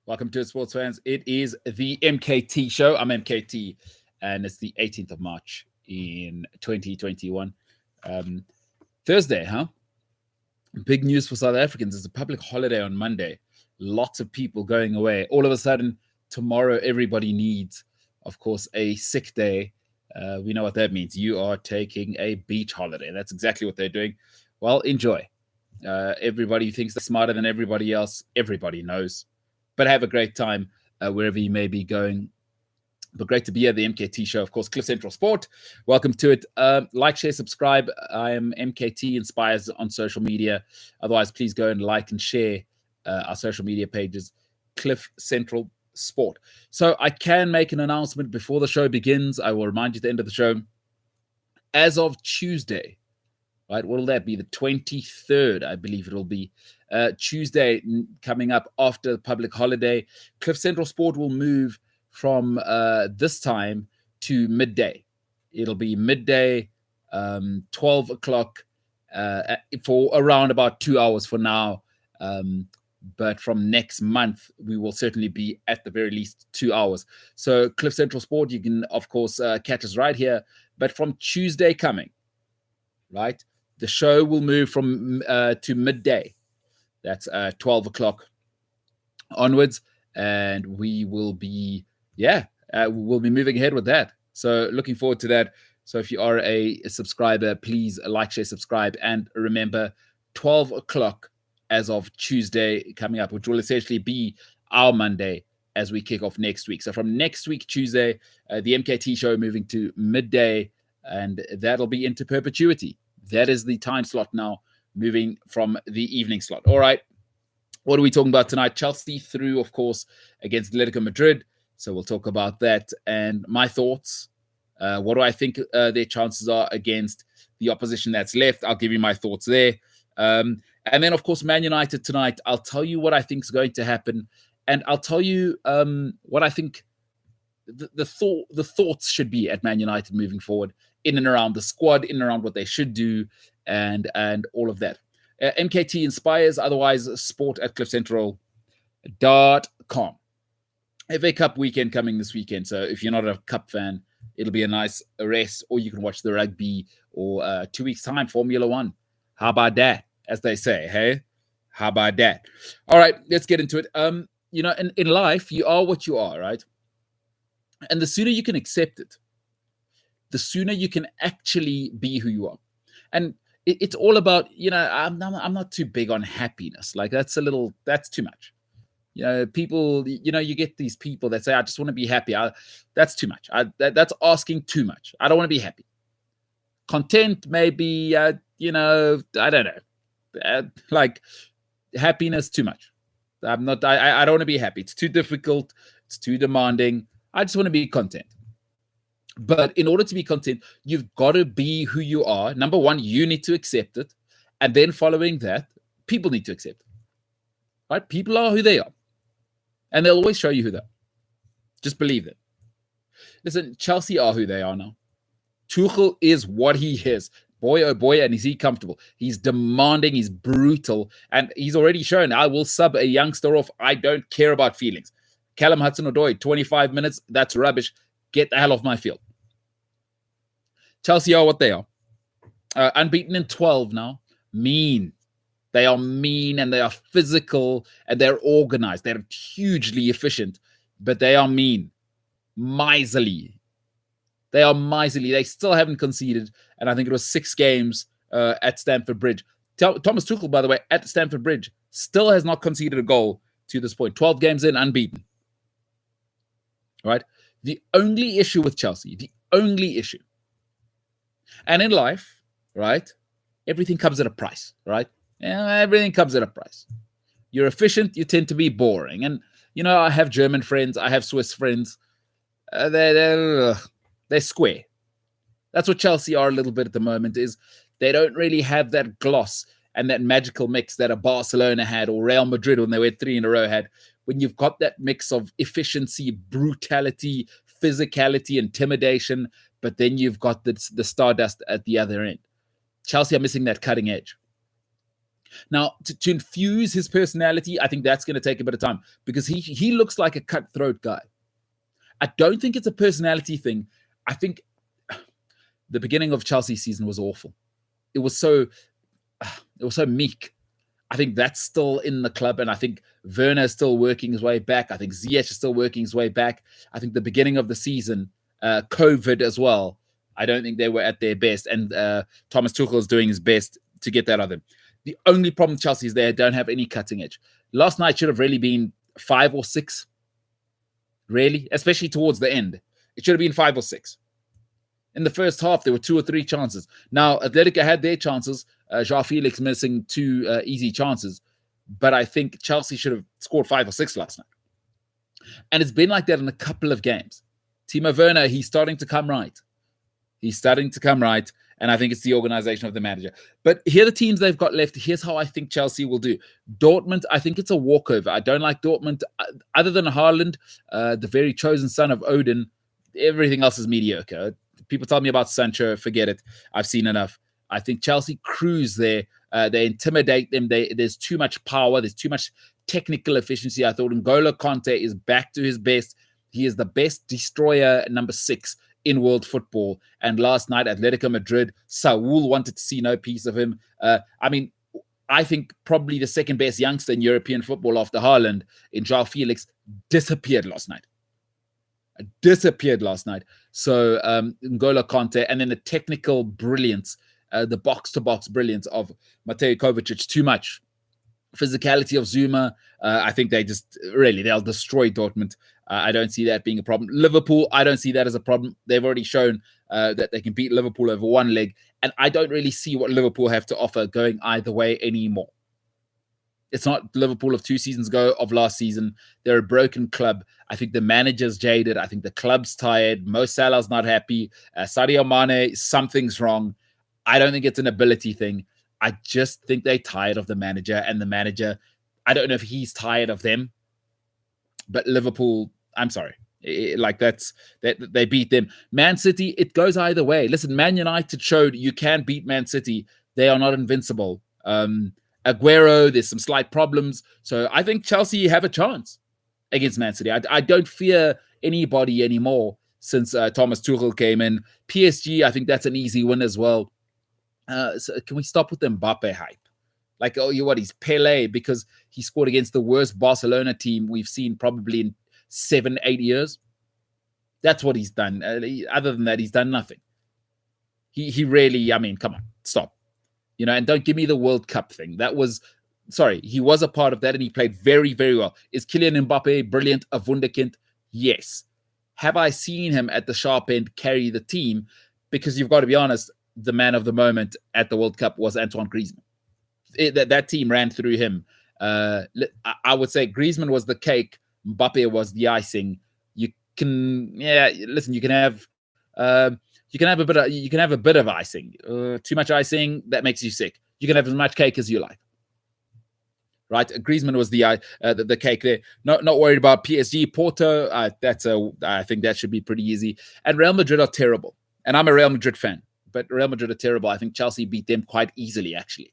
Welcome to it, sports fans. It is the MKT Show. I'm MKT, and it's the 18th of March in 2021. Um, Thursday, huh? Big news for South Africans. It's a public holiday on Monday. Lots of people going away. All of a sudden, tomorrow, everybody needs, of course, a sick day. We know what that means. You are taking a beach holiday. That's exactly what they're doing. Well, enjoy. Everybody thinks they're smarter than everybody else. Everybody knows. But have a great time wherever you may be going. But great to be at the MKT Show, of course, Cliff Central Sport. Welcome to it. Like, share, subscribe. I am MKT Inspires on social media. Otherwise, please go and like and share our social media pages, Cliff Central Sport. So I can make an announcement before the show begins. I will remind you at the end of the show. As of Tuesday, right? What will that be? The 23rd, I believe it'll be. Tuesday coming up after the public holiday. Cliff Central Sport will move from this time to midday. It'll be midday, 12 o'clock for around about 2 hours for now. But from next month, we will certainly be at the very least 2 hours. So Cliff Central Sport, you can, of course, catch us right here. But from Tuesday coming, right, the show will move from to midday. That's 12 o'clock onwards. And we will be, we'll be moving ahead with that. So looking forward to that. So if you are a subscriber, please like, share, subscribe. And remember, 12 o'clock as of Tuesday coming up, which will essentially be our Monday as we kick off next week. So from next week, Tuesday, the MKT show moving to midday, and that'll be into perpetuity. That is the time slot now, moving from the evening slot. All right. What are we talking about tonight? Chelsea through, of course, against Atletico Madrid. So we'll talk about that and my thoughts. What do I think their chances are against the opposition that's left? I'll give you my thoughts there. And then, of course, Man United tonight. I'll tell you what I think is going to happen. And I'll tell you what I think the thoughts should be at Man United moving forward, in and around the squad, in and around what they should do, and all of that. MKT Inspires, otherwise sport at cliffcentral.com. FA Cup weekend coming this weekend. So if you're not a Cup fan, it'll be a nice rest, or you can watch the rugby, or 2 weeks' time, Formula One. How about that, as they say, hey? How about that? All right, let's get into it. In life, you are what you are, right? And the sooner you can accept it, the sooner you can actually be who you are. And it's all about, I'm not too big on happiness. Like that's too much. People, you get these people that say, I just want to be happy. That's too much. That's asking too much. I don't want to be happy. Content, maybe, I don't know. Like happiness, too much. I don't want to be happy. It's too difficult. It's too demanding. I just want to be content. But in order to be content, you've got to be who you are. Number one, you need to accept it. And then following that, people need to accept it. Right? People are who they are. And they'll always show you who they are. Just believe it. Listen, Chelsea are who they are now. Tuchel is what he is. Boy, oh boy, and is he comfortable. He's demanding, he's brutal, and he's already shown, I will sub a youngster off. I don't care about feelings. Callum Hudson-Odoi, 25 minutes, that's rubbish. Get the hell off my field. Chelsea are what they are. Unbeaten in 12 now. Mean. They are mean, and they are physical, and they're organized. They're hugely efficient, but they are mean. Miserly. They are miserly. They still haven't conceded, and I think it was 6 games at Stamford Bridge. Thomas Tuchel, by the way, at Stamford Bridge, still has not conceded a goal to this point. 12 games in, unbeaten. All right? The only issue with Chelsea, and in life, right, everything comes at a price, right? Everything comes at a price. You're efficient, you tend to be boring. And, I have German friends, I have Swiss friends. They're square. That's what Chelsea are a little bit at the moment, is they don't really have that gloss and that magical mix that a Barcelona had, or Real Madrid when they went 3 in a row had. When you've got that mix of efficiency, brutality, physicality, intimidation, but then you've got the stardust at the other end. Chelsea are missing that cutting edge. Now, to infuse his personality, I think that's going to take a bit of time because he looks like a cutthroat guy. I don't think it's a personality thing. I think the beginning of Chelsea season was awful. It was so meek. I think that's still in the club, and I think Werner is still working his way back. I think Ziyech is still working his way back. I think the beginning of the season, COVID as well, I don't think they were at their best, and Thomas Tuchel is doing his best to get that out of them. The only problem Chelsea is they don't have any cutting edge. Last night should have really been 5 or 6, really, especially towards the end. It should have been 5 or 6. In the first half, there were 2 or 3 chances. Now, Atletico had their chances. João Felix missing 2 easy chances. But I think Chelsea should have scored 5 or 6 last night. And it's been like that in a couple of games. Timo Werner, he's starting to come right. And I think it's the organization of the manager. But here are the teams they've got left. Here's how I think Chelsea will do. Dortmund, I think it's a walkover. I don't like Dortmund. Other than Haaland, the very chosen son of Odin, everything else is mediocre. People tell me about Sancho, forget it. I've seen enough. I think Chelsea cruise there. They intimidate them. There's too much power. There's too much technical efficiency. I thought N'Golo Kante is back to his best. He is the best destroyer, number 6 in world football. And last night, Atletico Madrid, Saul wanted to see no piece of him. I think probably the second best youngster in European football after Haaland, in João Felix, disappeared last night. So N'Golo Kante, and then the technical brilliance, the box-to-box brilliance of Mateo Kovacic, too much. Physicality of Zuma, I think they'll destroy Dortmund. I don't see that being a problem. Liverpool, I don't see that as a problem. They've already shown that they can beat Liverpool over one leg, and I don't really see what Liverpool have to offer going either way anymore. It's not Liverpool of 2 seasons ago, of last season. They're a broken club. I think the manager's jaded. I think the club's tired. Mo Salah's not happy. Sadio Mane, something's wrong. I don't think it's an ability thing. I just think they're tired of the manager, and the manager, I don't know if he's tired of them, but Liverpool, I'm sorry. They beat them. Man City, it goes either way. Listen, Man United showed you can beat Man City. They are not invincible. Aguero, there's some slight problems. So I think Chelsea have a chance against Man City. I don't fear anybody anymore since Thomas Tuchel came in. PSG, I think that's an easy win as well. So can we stop with the Mbappe hype? Like, he's Pele because he scored against the worst Barcelona team we've seen probably in 7-8 years. That's what he's done. Other than that, he's done nothing. He really, come on, stop. And don't give me the World Cup thing. He was a part of that and he played very, very well. Is Kylian Mbappe brilliant, a wunderkind? Yes. Have I seen him at the sharp end carry the team? Because you've got to be honest, the man of the moment at the World Cup was Antoine Griezmann. That team ran through him. I would say Griezmann was the cake, Mbappe was the icing. You can have a bit of icing. Too much icing, that makes you sick. You can have as much cake as you like. Right? Griezmann was the cake there. Not worried about PSG. Porto, I think that should be pretty easy. And Real Madrid are terrible. And I'm a Real Madrid fan, but Real Madrid are terrible. I think Chelsea beat them quite easily, actually.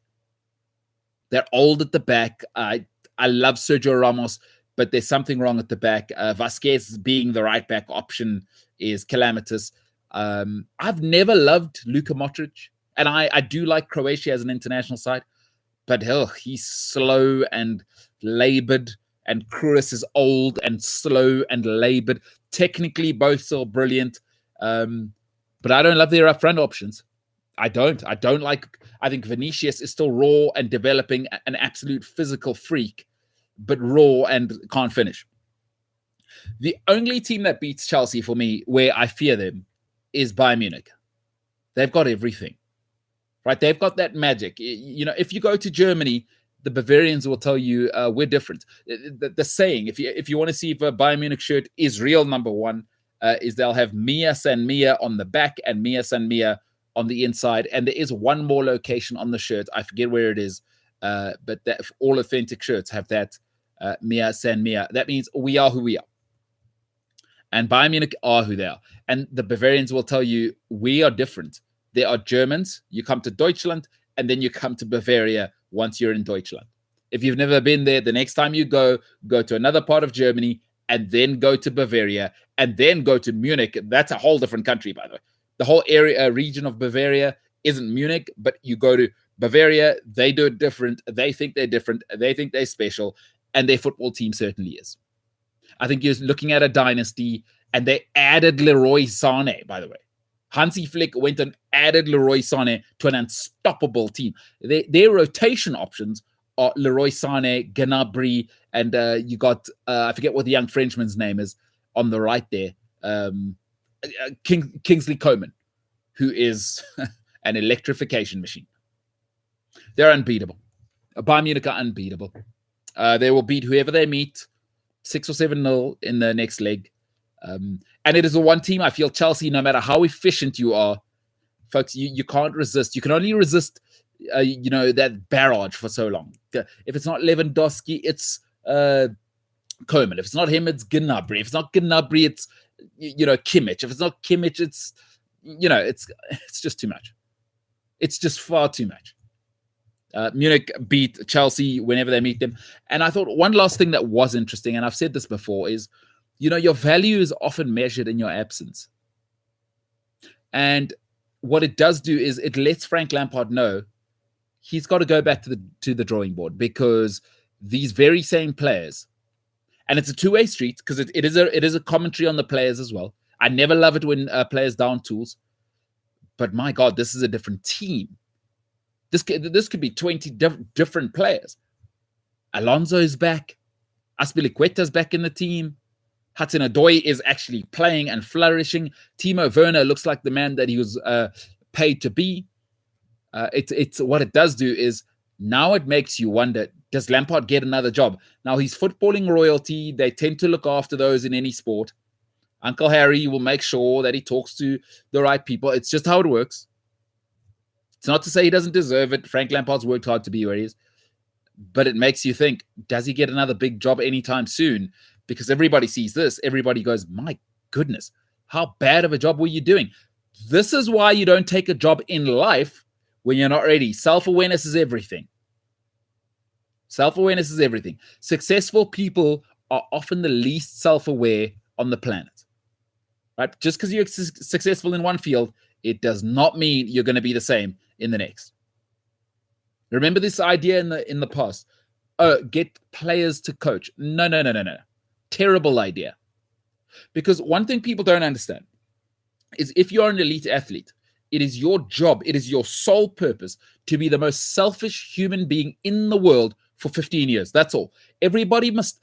They're old at the back. I love Sergio Ramos, but there's something wrong at the back. Vasquez being the right back option is calamitous. I've never loved Luka Modric, and I do like Croatia as an international side, but he's slow and labored, and Kroos is old and slow and labored. Technically, both still brilliant, but I don't love their up front options. I think Vinicius is still raw and developing, an absolute physical freak, but raw and can't finish. The only team that beats Chelsea for me, where I fear them, is Bayern Munich. They've got everything, right? They've got that magic. If you go to Germany, the Bavarians will tell you we're different. The saying, if you want to see if a Bayern Munich shirt is real, number one, is they'll have Mia San Mia on the back and Mia San Mia on the inside. And there is one more location on the shirt. I forget where it is, but all authentic shirts have that Mia San Mia. That means we are who we are. And Bayern Munich are who they are. And the Bavarians will tell you, we are different. They are Germans. You come to Deutschland, and then you come to Bavaria. once you're in Deutschland. If you've never been there, the next time you go to another part of Germany and then go to Bavaria and then go to Munich. That's a whole different country, by the way. The whole region of Bavaria isn't Munich, but you go to Bavaria, they do it different. They think they're different. They think they're special. And their football team certainly is. I think you're looking at a dynasty, and they added Leroy Sané, by the way. Hansi Flick went and added Leroy Sané to an unstoppable team. Their rotation options are Leroy Sané, Gnabry, and you got, I forget what the young Frenchman's name is on the right there, Kingsley Coman, who is an electrification machine. They're unbeatable. Bayern Munich are unbeatable. They will beat whoever they meet, 6 or 7-0 in the next leg. And it is the one team, I feel, Chelsea, no matter how efficient you are, folks, you can't resist. You can only resist, that barrage for so long. If it's not Lewandowski, it's Koeman. If it's not him, it's Gnabry. If it's not Gnabry, it's, Kimmich. If it's not Kimmich, it's, it's just too much. It's just far too much. Munich beat Chelsea whenever they meet them. And I thought one last thing that was interesting, and I've said this before, is, your value is often measured in your absence. And what it does do is it lets Frank Lampard know he's got to go back to the drawing board, because these very same players, and it's a two-way street, because it is a commentary on the players as well. I never love it when players down tools, but my God, this is a different team. This could be 20 different players. Alonso is back. Azpilicueta's back in the team. Hudson-Odoi is actually playing and flourishing. Timo Werner looks like the man that he was paid to be. It's what it does do is now it makes you wonder, does Lampard get another job? Now, he's footballing royalty. They tend to look after those in any sport. Uncle Harry will make sure that he talks to the right people. It's just how it works. It's not to say he doesn't deserve it. Frank Lampard's worked hard to be where he is. But it makes you think, does he get another big job anytime soon? Because everybody sees this. Everybody goes, my goodness, how bad of a job were you doing? This is why you don't take a job in life when you're not ready. Self-awareness is everything. Self-awareness is everything. Successful people are often the least self-aware on the planet. Right? Just because you're successful in one field, it does not mean you're going to be the same in the next. Remember this idea in the past? Get players to coach. No. Terrible idea. Because one thing people don't understand is if you're an elite athlete, it is your job, it is your sole purpose to be the most selfish human being in the world for 15 years. That's all. Everybody must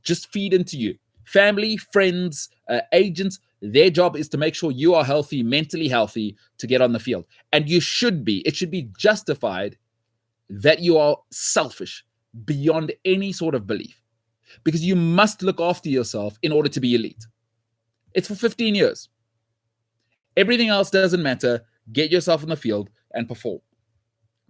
just feed into you. Family, friends, agents, their job is to make sure you are healthy, mentally healthy, to get on the field. And you should be. It should be justified that you are selfish beyond any sort of belief, because you must look after yourself in order to be elite. It's for 15 years. Everything else doesn't matter. Get yourself on the field and perform.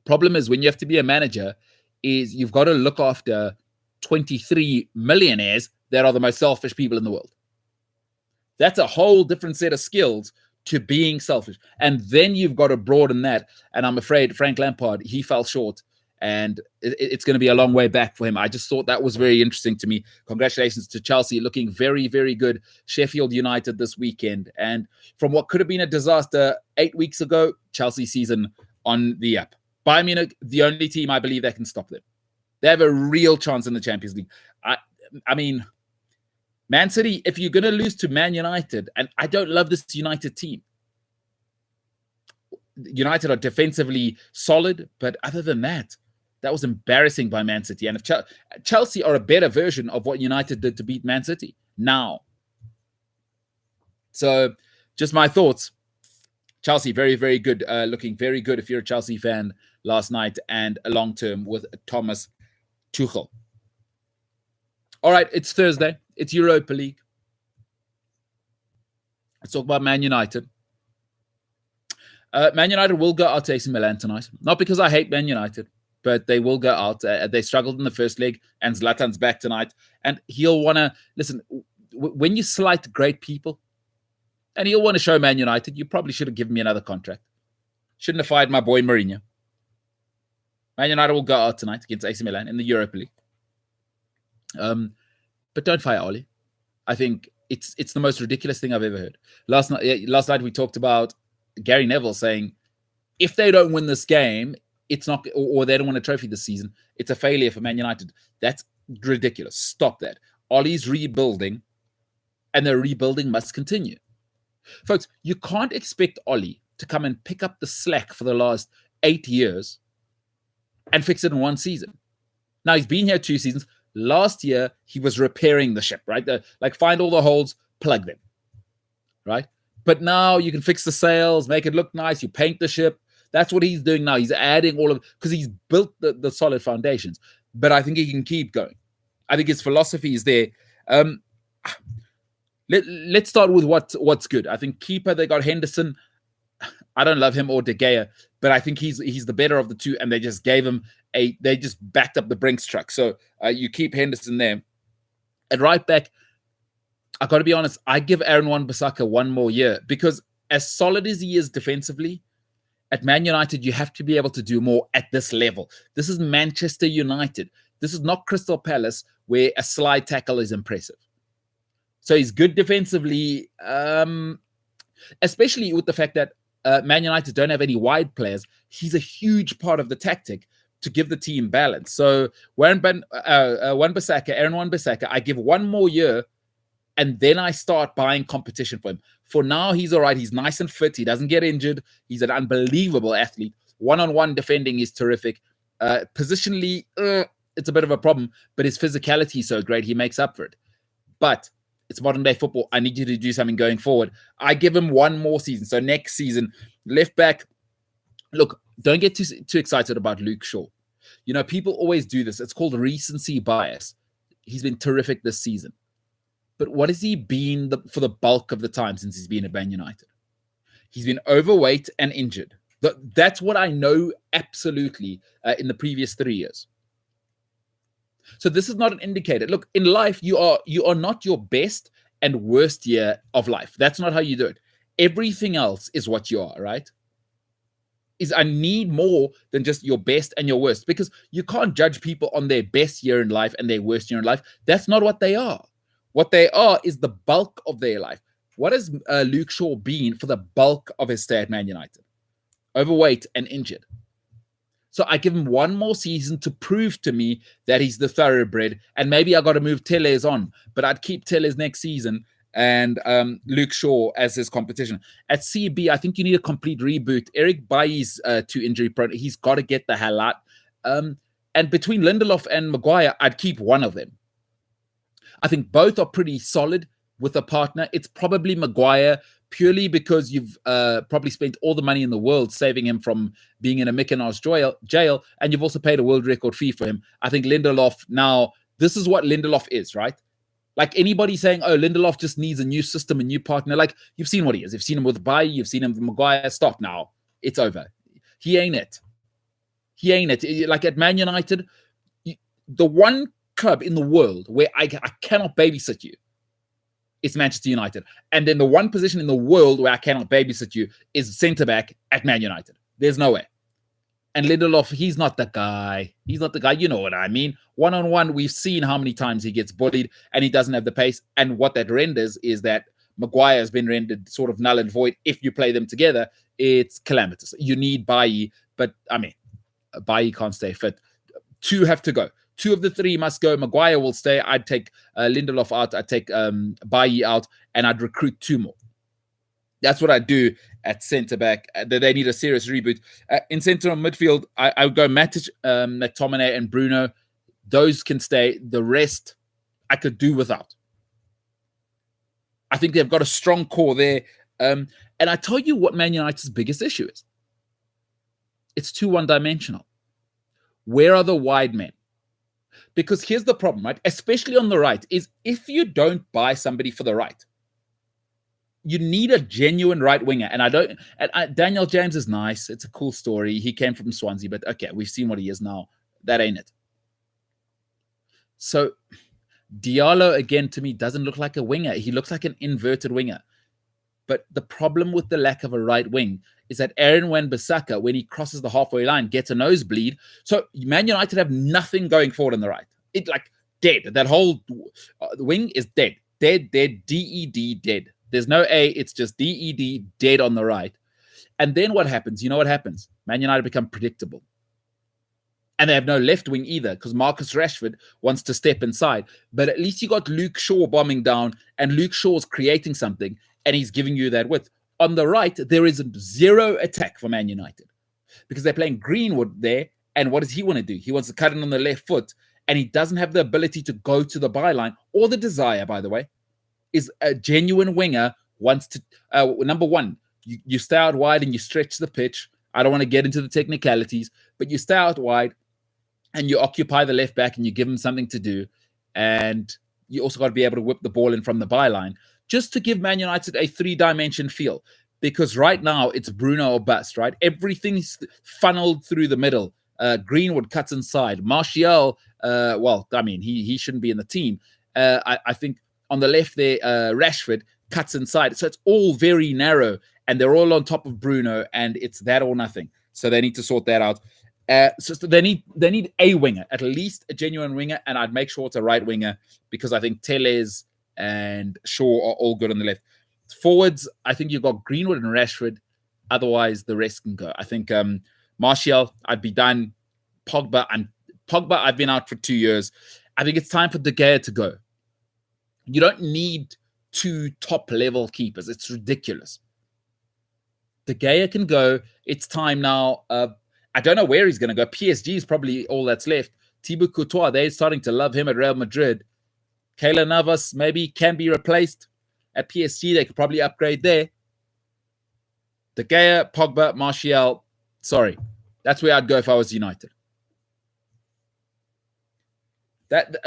Problem is, when you have to be a manager, is you've got to look after 23 millionaires that are the most selfish people in the world. That's a whole different set of skills to being selfish. And then you've got to broaden that. And I'm afraid Frank Lampard, he fell short. And it's going to be a long way back for him. I just thought that was very interesting to me. Congratulations to Chelsea, looking very, very good. Sheffield United this weekend. And from what could have been a disaster 8 weeks ago, Chelsea season on the up. Bayern Munich, the only team I believe that can stop them. They have a real chance in the Champions League. I mean, Man City, if you're going to lose to Man United, and I don't love this United team. United are defensively solid, but other than that, that was embarrassing by Man City. And if Chelsea are a better version of what United did to beat Man City now. So just my thoughts. Chelsea, very, very good. Looking very good if you're a Chelsea fan last night, and a long term with Thomas Tuchel. All right, it's Thursday. It's Europa League. Let's talk about Man United. Man United will go out to AC Milan tonight. Not because I hate Man United, but they will go out. They struggled in the first leg, and Zlatan's back tonight. And he'll want to, listen, when you slight great people, and he'll want to show Man United, you probably should have given me another contract. Shouldn't have fired my boy Mourinho. Man United will go out tonight against AC Milan in the Europa League. But don't fire Oli. I think it's the most ridiculous thing I've ever heard. Last night we talked about Gary Neville saying, if they don't win this game, it's not, or they don't win a trophy this season, it's a failure for Man United. That's ridiculous. Stop that. Ollie's rebuilding, and the rebuilding must continue. Folks, you can't expect Ollie to come and pick up the slack for the last 8 years and fix it in one season. Now, he's been here 2 seasons. Last year, he was repairing the ship, right? Like, find all the holes, plug them, right? But now you can fix the sails, make it look nice, you paint the ship. That's what he's doing now. He's adding all of, because he's built the solid foundations. But I think he can keep going. I think his philosophy is there. Let's start with what's good. I think keeper, they got Henderson. I don't love him or De Gea, but I think he's the better of the two, and they just gave him they just backed up the Brinks truck. So you keep Henderson there. At right back, I got to be honest, I give Aaron Wan-Bissaka one more year, because as solid as he is defensively, at Man United, you have to be able to do more at this level. This is Manchester United. This is not Crystal Palace, where a slide tackle is impressive. So he's good defensively, especially with the fact that Man United don't have any wide players. He's a huge part of the tactic to give the team balance. So Aaron Wan-Bissaka, I give one more year, and then I start buying competition for him. For now, he's all right. He's nice and fit. He doesn't get injured. He's an unbelievable athlete. One-on-one defending is terrific. Positionally, it's a bit of a problem, but his physicality is so great. He makes up for it. But it's modern-day football. I need you to do something going forward. I give him one more season. So next season, left back, look, don't get too excited about Luke Shaw. You know, people always do this. It's called recency bias. He's been terrific this season. But what has he been for the bulk of the time since he's been at Man United? He's been overweight and injured. That's what I know absolutely in the previous 3 years. So this is not an indicator. Look, in life, you are not your best and worst year of life. That's not how you do it. Everything else is what you are, right? I need more than just your best and your worst, because you can't judge people on their best year in life and their worst year in life. That's not what they are. What they are is the bulk of their life. What has Luke Shaw been for the bulk of his stay at Man United? Overweight and injured. So I give him one more season to prove to me that he's the thoroughbred, and maybe I got to move Tellez on, but I'd keep Tellez next season and Luke Shaw as his competition. At CB, I think you need a complete reboot. Eric Bailly's too injury prone. He's got to get the hell out. And between Lindelof and Maguire, I'd keep one of them. I think both are pretty solid with a partner. It's probably Maguire, purely because you've probably spent all the money in the world saving him from being in a Mykonos jail, and you've also paid a world record fee for him. I think Lindelof now, this is what Lindelof is, right? Like anybody saying, oh, Lindelof just needs a new system, a new partner. Like, you've seen what he is. You've seen him with Bailly. You've seen him with Maguire. Stop now. It's over. He ain't it. He ain't it. Like at Man United, the one club in the world where I cannot babysit you, it's Manchester United. And then the one position in the world where I cannot babysit you is centre-back at Man United. There's no way. And Lindelof, he's not the guy. He's not the guy. You know what I mean? One-on-one, we've seen how many times he gets bullied and he doesn't have the pace. And what that renders is that Maguire has been rendered sort of null and void. If you play them together, it's calamitous. You need Bailly, but I mean, Bailly can't stay fit. 2 have to go. 2 of the 3 must go. Maguire will stay. I'd take Lindelof out. I'd take Bailly out, and I'd recruit 2 more. That's what I do at centre-back. They need a serious reboot. In centre and midfield, I would go Matic, McTominay, and Bruno. Those can stay. The rest, I could do without. I think they've got a strong core there. And I tell you what Man United's biggest issue is. It's too one-dimensional. Where are the wide men? Because here's the problem, right? Especially on the right, is if you don't buy somebody for the right, you need a genuine right winger. And Daniel James is nice. It's a cool story. He came from Swansea, but okay, we've seen what he is now. That ain't it. So Diallo, again, to me, doesn't look like a winger. He looks like an inverted winger. But the problem with the lack of a right wing is that Aaron Wan-Bissaka, when he crosses the halfway line, gets a nosebleed. So Man United have nothing going forward on the right. It like dead. That whole wing is dead. Dead, D-E-D, dead. There's no A, it's just D-E-D, dead on the right. And then what happens? You know what happens? Man United become predictable. And they have no left wing either because Marcus Rashford wants to step inside. But at least you got Luke Shaw bombing down, and Luke Shaw's creating something, and he's giving you that width. On the right, there is zero attack for Man United because they're playing Greenwood there. And what does he want to do? He wants to cut in on the left foot, and he doesn't have the ability to go to the byline or the desire, by the way, is a genuine winger wants to, number one, you stay out wide and you stretch the pitch. I don't want to get into the technicalities, but you stay out wide and you occupy the left back and you give him something to do. And you also got to be able to whip the ball in from the byline just to give Man United a three-dimension feel. Because right now it's Bruno or bust, right? Everything's funneled through the middle. Greenwood cuts inside. Martial, he shouldn't be in the team. I think on the left there, Rashford cuts inside. So it's all very narrow, and they're all on top of Bruno, and it's that or nothing. So they need to sort that out. So they need a winger, at least a genuine winger, and I'd make sure it's a right winger because I think Telles and Shaw are all good on the left. Forwards, I think you've got Greenwood and Rashford. Otherwise, the rest can go. I think Martial, I'd be done. Pogba, I've been out for 2 years. I think it's time for De Gea to go. You don't need two top-level keepers. It's ridiculous. De Gea can go. It's time now. I don't know where he's going to go. PSG is probably all that's left. Thibaut Courtois, they're starting to love him at Real Madrid. Keylor Navas maybe can be replaced. At PSG, they could probably upgrade there. De Gea, Pogba, Martial. Sorry. That's where I'd go if I was United.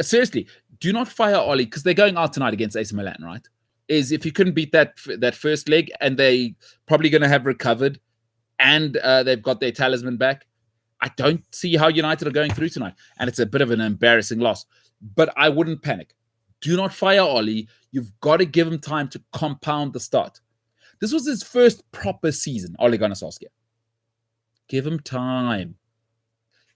Seriously, do not fire Oli because they're going out tonight against AC Milan, right? Is if you couldn't beat that first leg and they probably going to have recovered and they've got their talisman back, I don't see how United are going through tonight. And it's a bit of an embarrassing loss. But I wouldn't panic. Do not fire Oli. You've got to give him time to compound the start. This was his first proper season, Ole Gunnar Solskjaer. Give him time.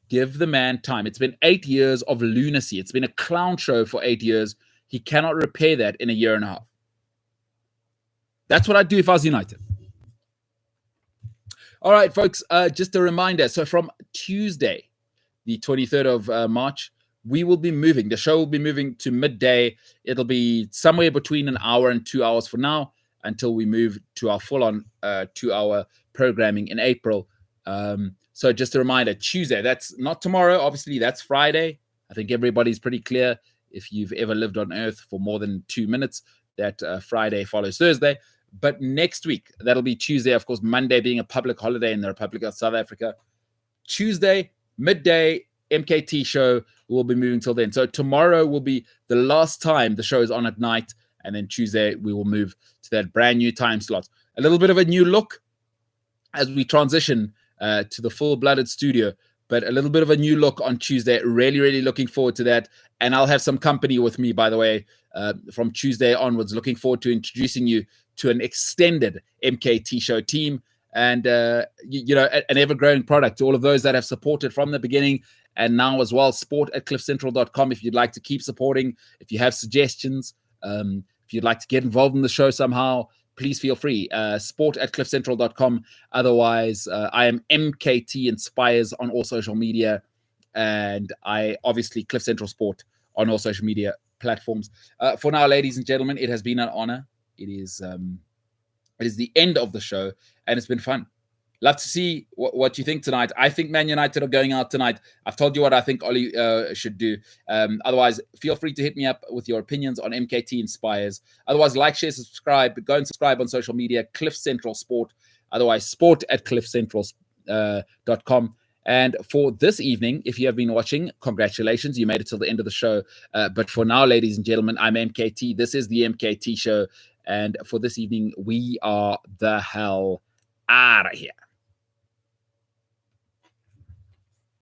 Give the man time. It's been 8 years of lunacy. It's been a clown show for 8 years. He cannot repair that in a year and a half. That's what I'd do if I was United. All right, folks, just a reminder. So from Tuesday, the 23rd of March, we will be moving. The show will be moving to midday. It'll be somewhere between an hour and 2 hours for now until we move to our full-on 2-hour programming in April. So just a reminder, Tuesday, that's not tomorrow. Obviously, that's Friday. I think everybody's pretty clear if you've ever lived on Earth for more than 2 minutes that Friday follows Thursday. But next week, that'll be Tuesday. Of course, Monday being a public holiday in the Republic of South Africa. Tuesday, midday, MKT show. We'll be moving till then. So tomorrow will be the last time the show is on at night. And then Tuesday, we will move to that brand new time slot. A little bit of a new look as we transition to the full-blooded studio. But a little bit of a new look on Tuesday. Really, really looking forward to that. And I'll have some company with me, by the way, from Tuesday onwards. Looking forward to introducing you to an extended MKT show team and, an ever-growing product to all of those that have supported from the beginning and now as well, sport@cliffcentral.com if you'd like to keep supporting. If you have suggestions, if you'd like to get involved in the show somehow, please feel free. Sport@cliffcentral.com. Otherwise, I am MKT Inspires on all social media. And I obviously Cliff Central Sport on all social media platforms. For now, ladies and gentlemen, it has been an honor. It is the end of the show, and it's been fun. Love to see what you think tonight. I think Man United are going out tonight. I've told you what I think Oli should do. Otherwise, feel free to hit me up with your opinions on MKT Inspires. Otherwise, like, share, subscribe. Go and subscribe on social media, Cliff Central Sport. Otherwise, sport@cliffcentral.com. And for this evening, if you have been watching, congratulations. You made it till the end of the show. But for now, ladies and gentlemen, I'm MKT. This is the MKT Show. And for this evening, we are the hell out of here.